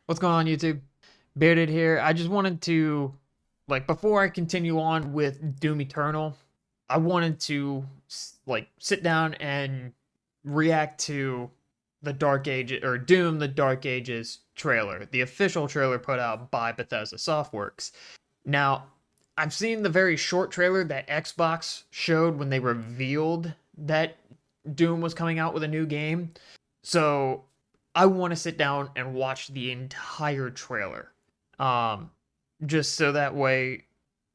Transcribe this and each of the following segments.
What's going on, YouTube? Bearded here. I just wanted to, before I continue on with Doom Eternal, I wanted to, sit down and react to the Dark Ages, or Doom the Dark Ages trailer, the official trailer put out by Bethesda Softworks. Now, I've seen the very short trailer that Xbox showed when they revealed that Doom was coming out with a new game. So I want to sit down and watch the entire trailer. Um, just so that way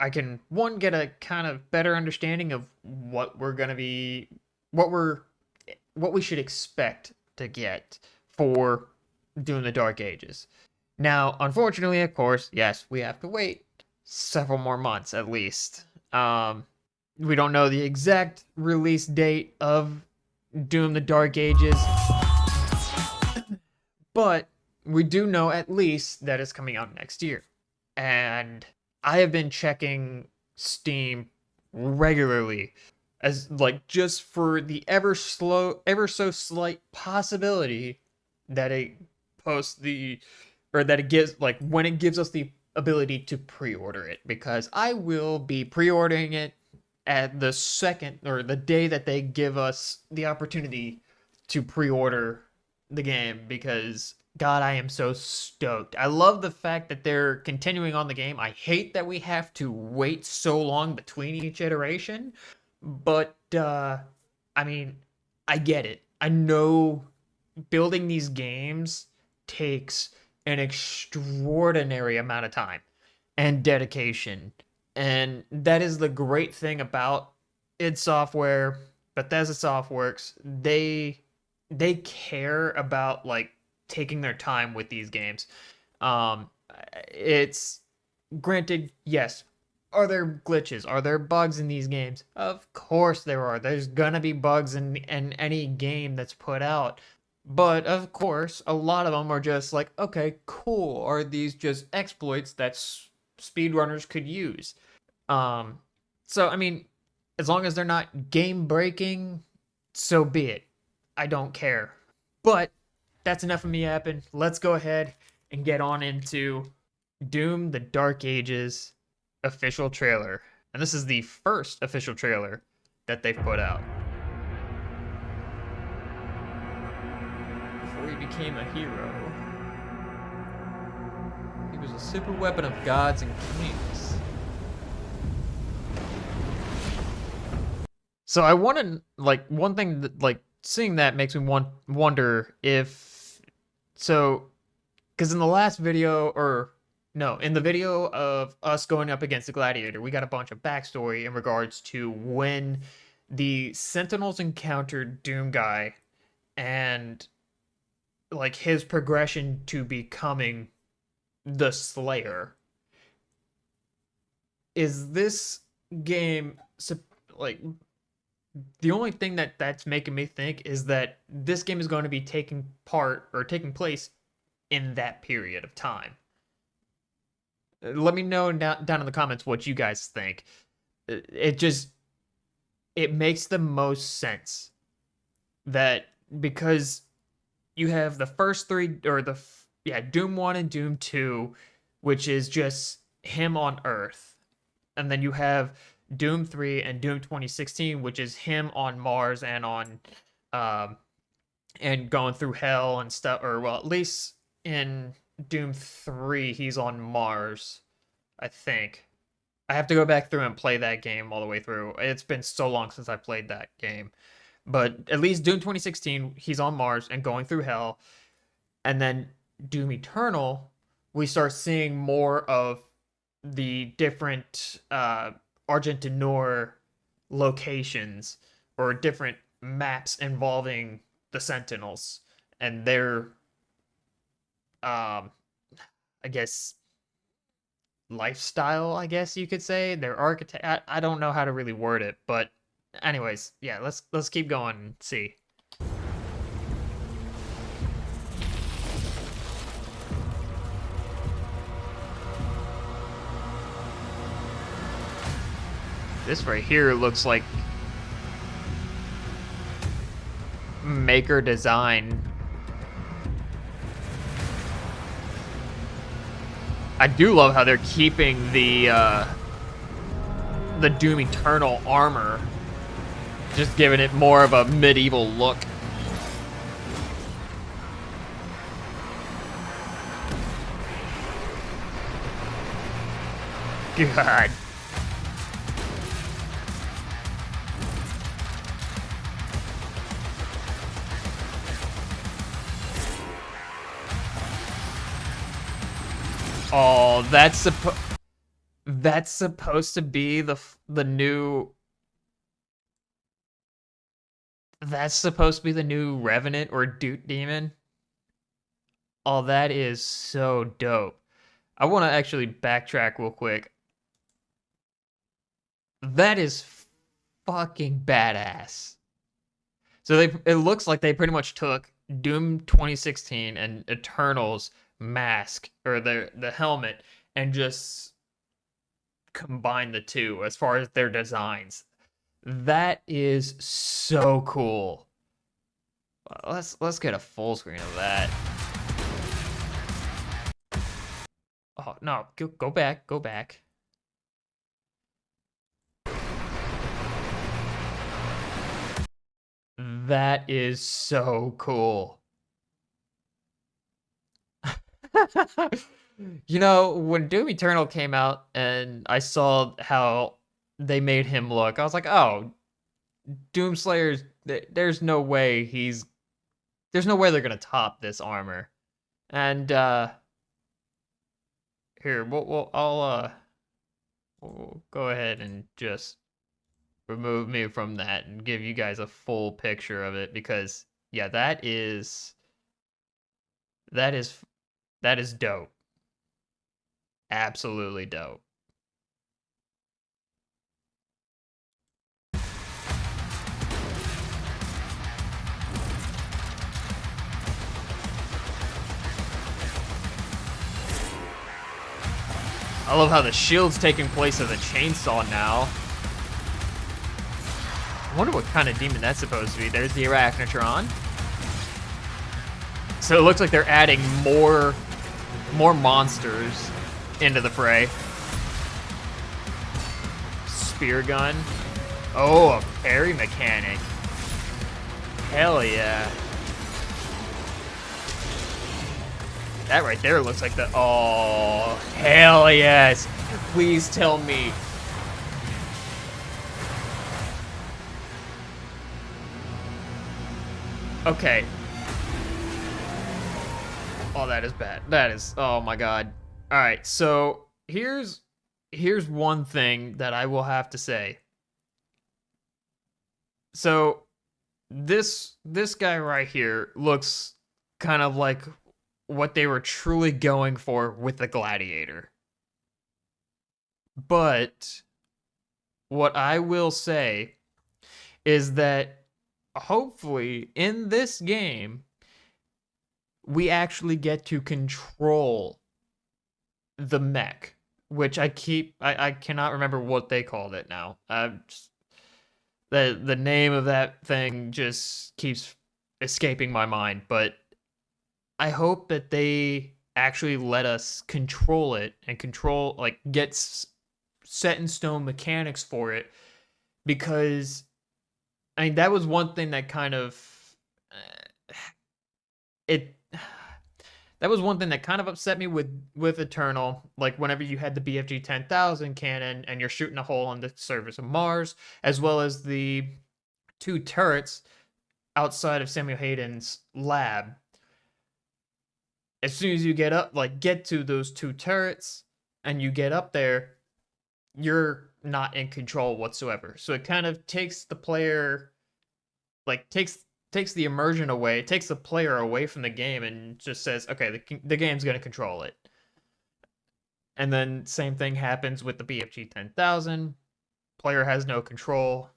I can one get a kind of better understanding of what we're gonna be what we're what we should expect to get for Doom the Dark Ages. Now, unfortunately, of course, yes, we have to wait several more months at least. We don't know the exact release date of Doom the Dark Ages, but we do know at least that it's coming out next year. And I have been checking Steam regularly as just for the ever so slight possibility that it posts the or that it gives when it gives us the ability to pre-order it, because I will be pre-ordering it at the second or the day that they give us the opportunity to pre-order the game, because God, I am so stoked. I love the fact that they're continuing on the game. I hate that we have to wait so long between each iteration, but I mean, I get it. I know building these games takes an extraordinary amount of time and dedication. And that is the great thing about id Software, Bethesda Softworks. They care about taking their time with these games. It's granted, yes. Are there glitches? Are there bugs in these games? Of course there are. There's gonna be bugs in any game that's put out. But of course, a lot of them are just like, okay, cool. Are these just exploits that speedrunners could use? Um, so I mean, as long as they're not game breaking, so be it. I don't care. But that's enough of me yapping. Let's go ahead and get on into Doom the Dark Ages official trailer. And this is the first official trailer that they've put out. Before he became a hero, he was a super weapon of gods and kings. So I want to one thing that seeing that makes me wonder if because in the last video, or no, in the video of us going up against the Gladiator, we got a bunch of backstory in regards to when the Sentinels encountered Doomguy and his progression to becoming the Slayer. Is this game like the only thing that's making me think is that this game is going to be taking place in that period of time. Let me know down in the comments what you guys think. It makes the most sense that, because you have the first three, or Doom 1 and Doom 2, which is just him on Earth. And then you have Doom 3 and Doom 2016, which is him on Mars and on and going through hell and stuff, or well, at least in Doom 3 he's on Mars, I think. I have to go back through and play that game all the way through. It's been so long since I played that game. But at least Doom 2016, he's on Mars and going through hell. And then Doom Eternal, we start seeing more of the different Argent Noir locations, or different maps involving the Sentinels and their I guess lifestyle, I guess you could say, their architect. I don't know how to really word it, but anyways, yeah, let's keep going and see. This right here looks like Maker Design. I do love how they're keeping the Doom Eternal armor, just giving it more of a medieval look. God. Oh, that's supposed to be the new. That's supposed to be the new Revenant or Doot Demon. Oh, that is so dope. I want to actually backtrack real quick. That is fucking badass. So it looks like they pretty much took Doom 2016 and Eternal's mask or the helmet and just combined the two as far as their designs. That is so cool. Let's get a full screen of that. Oh no, go back, go back. That is so cool. You know, when Doom Eternal came out and I saw how they made him look, I was like, oh, Doomslayer's, there's no way there's no way they're gonna top this armor. And here, we'll go ahead and just remove me from that and give you guys a full picture of it because yeah, that is dope. Absolutely dope. I love how the shield's taking place of the chainsaw now. I wonder what kind of demon that's supposed to be. There's the Arachnotron. So it looks like they're adding more monsters into the fray. Spear gun. Oh, a parry mechanic. Hell yeah. That right there looks like the... Oh, hell yes. Please tell me. Okay. Oh, that is bad. That is... Oh, my God. All right, so here's one thing that I will have to say. So this guy right here looks kind of like what they were truly going for with the Gladiator. But what I will say is that hopefully in this game we actually get to control the mech, which I cannot remember what they called it now. The name of that thing just keeps escaping my mind, but I hope that they actually let us control it and control, like, get set in stone mechanics for it, because I mean that was one thing that kind of it that was one thing that kind of upset me with Eternal. Like whenever you had the BFG 10,000 cannon and you're shooting a hole on the surface of Mars, as well as the two turrets outside of Samuel Hayden's lab. As soon as you get to those two turrets and you get up there, you're not in control whatsoever. So it kind of takes the player, like takes the immersion away, takes the player away from the game and just says, okay, the game's going to control it. And then same thing happens with the BFG 10,000. Player has no control,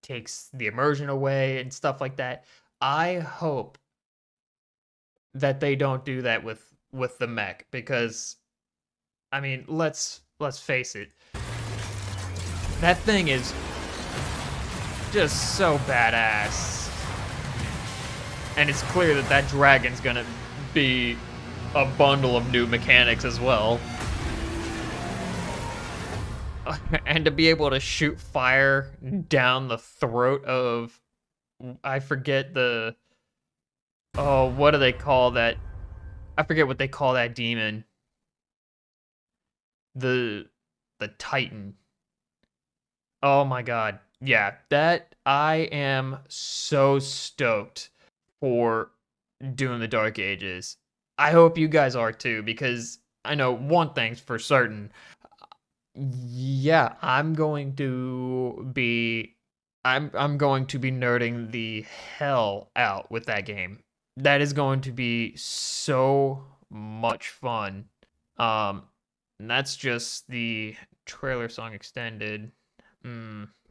takes the immersion away and stuff like that. I hope that they don't do that with the mech, because I mean, let's face it. That thing is just so badass. And it's clear that dragon's gonna be a bundle of new mechanics as well. and to be able to shoot fire down the throat of, I forget the, oh, what do they call that? I forget what they call that demon. The the Titan. Oh my god. Yeah, that I am so stoked for doing the Dark Ages. I hope you guys are too, because I know one thing's for certain. Yeah, I'm going to be nerding the hell out with that game. That is going to be so much fun. Um, and that's just the trailer song extended.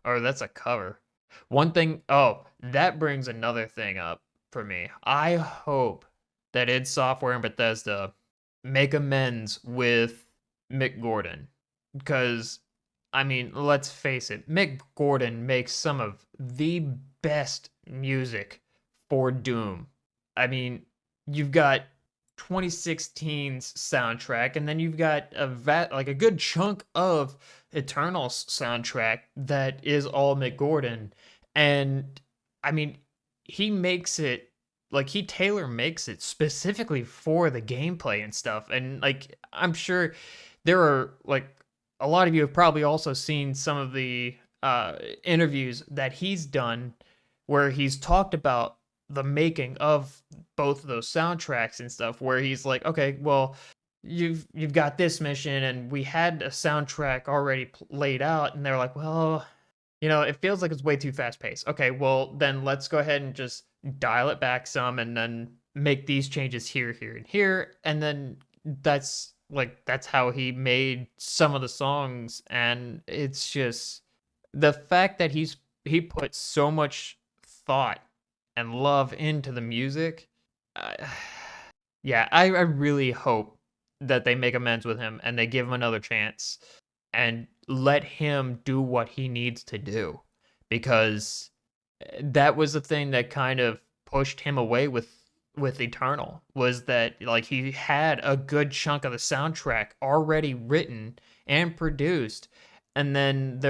Or that's a cover. One thing, oh, that brings another thing up for me. I hope that id Software and Bethesda make amends with Mick Gordon. Because, I mean, let's face it, Mick Gordon makes some of the best music for Doom. I mean, you've got 2016's soundtrack, and then you've got a good chunk of Eternal's soundtrack that is all Mick Gordon. And I mean, he makes it like he tailor makes it specifically for the gameplay and stuff. And like I'm sure there are like a lot of you have probably also seen some of the interviews that he's done where he's talked about the making of both of those soundtracks and stuff, where he's like, okay, well, you've got this mission and we had a soundtrack already laid out, and they're like, well, it feels like it's way too fast paced. Okay, well then let's go ahead and just dial it back some and then make these changes here, here, and here. And then that's how he made some of the songs. And it's just the fact that he put so much thought and love into the music. Uh, yeah, I really hope that they make amends with him and they give him another chance and let him do what he needs to do, because that was the thing that kind of pushed him away with Eternal, was that like he had a good chunk of the soundtrack already written and produced, and then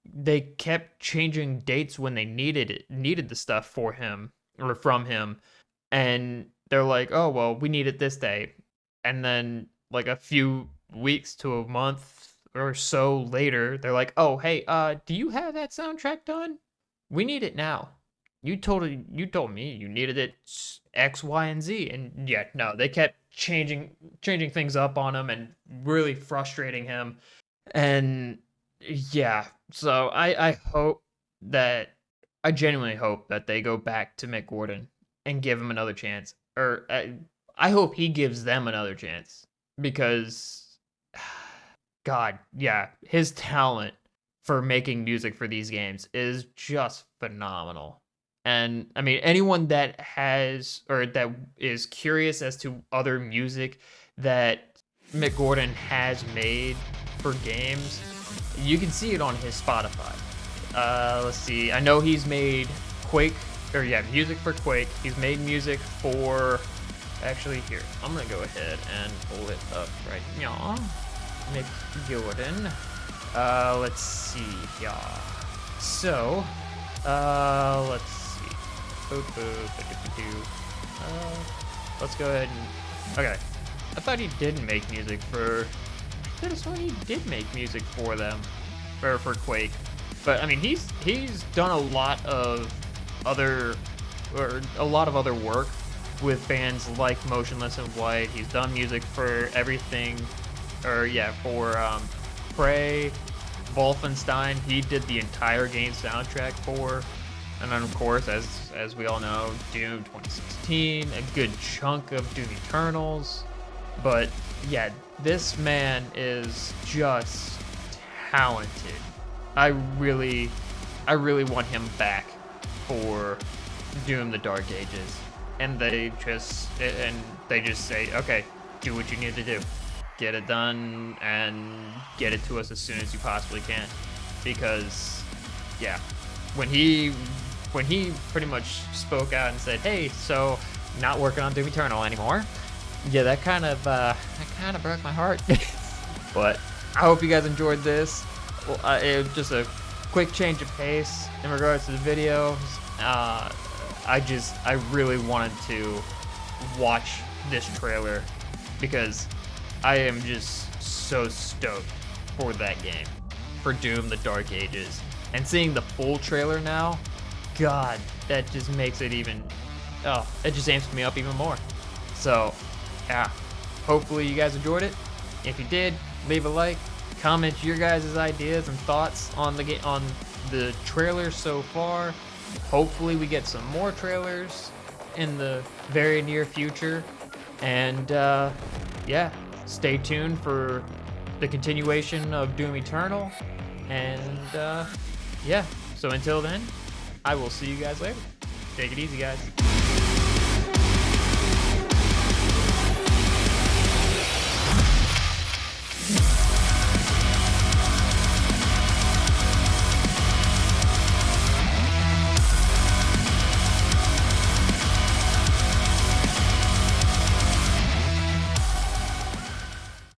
they kept changing dates when they needed the stuff for him or from him, and they're like, oh well, we need it this day, and then like a few weeks to a month or so later, they're like, oh hey, do you have that soundtrack done? We need it now. You told me you needed it X, Y, and Z, and yeah, no, they kept changing things up on him and really frustrating him, and yeah, so I genuinely hope that they go back to Mick Gordon and give him another chance, or I hope he gives them another chance, because God, yeah, his talent for making music for these games is just phenomenal. And I mean, anyone that has or that is curious as to other music that Mick Gordon has made for games, you can see it on his Spotify. Let's see. I know he's made Quake, or yeah, music for Quake. He's made music for. Actually, here, I'm gonna go ahead and pull it up right now. Mick Gordon. Let's see, yeah. So, let's see. Let's go ahead and. Okay. I thought he did make music for. I could have sworn he did make music for them, or for Quake. But I mean, he's done a lot of other work with bands like Motionless in White. He's done music for everything, or yeah, for Prey, Wolfenstein. He did the entire game soundtrack for, and then of course, as we all know, Doom 2016, a good chunk of Doom Eternals. But yeah, this man is just talented. I really want him back for Doom: The Dark Ages, and they just say, okay, do what you need to do, get it done, and get it to us as soon as you possibly can, because yeah, when he pretty much spoke out and said, hey, so not working on Doom Eternal anymore, yeah, that kind of broke my heart. But I hope you guys enjoyed this. well, it was just a quick change of pace in regards to the videos. I really wanted to watch this trailer because I am just so stoked for that game, for Doom: The Dark Ages. And seeing the full trailer now, God, that just makes it even, oh, it just amps me up even more. So, yeah, hopefully you guys enjoyed it. If you did, leave a like, comment your guys' ideas and thoughts on the trailer so far. Hopefully we get some more trailers in the very near future. And yeah, stay tuned for the continuation of Doom Eternal. And yeah, so until then, I will see you guys later. Take it easy, guys.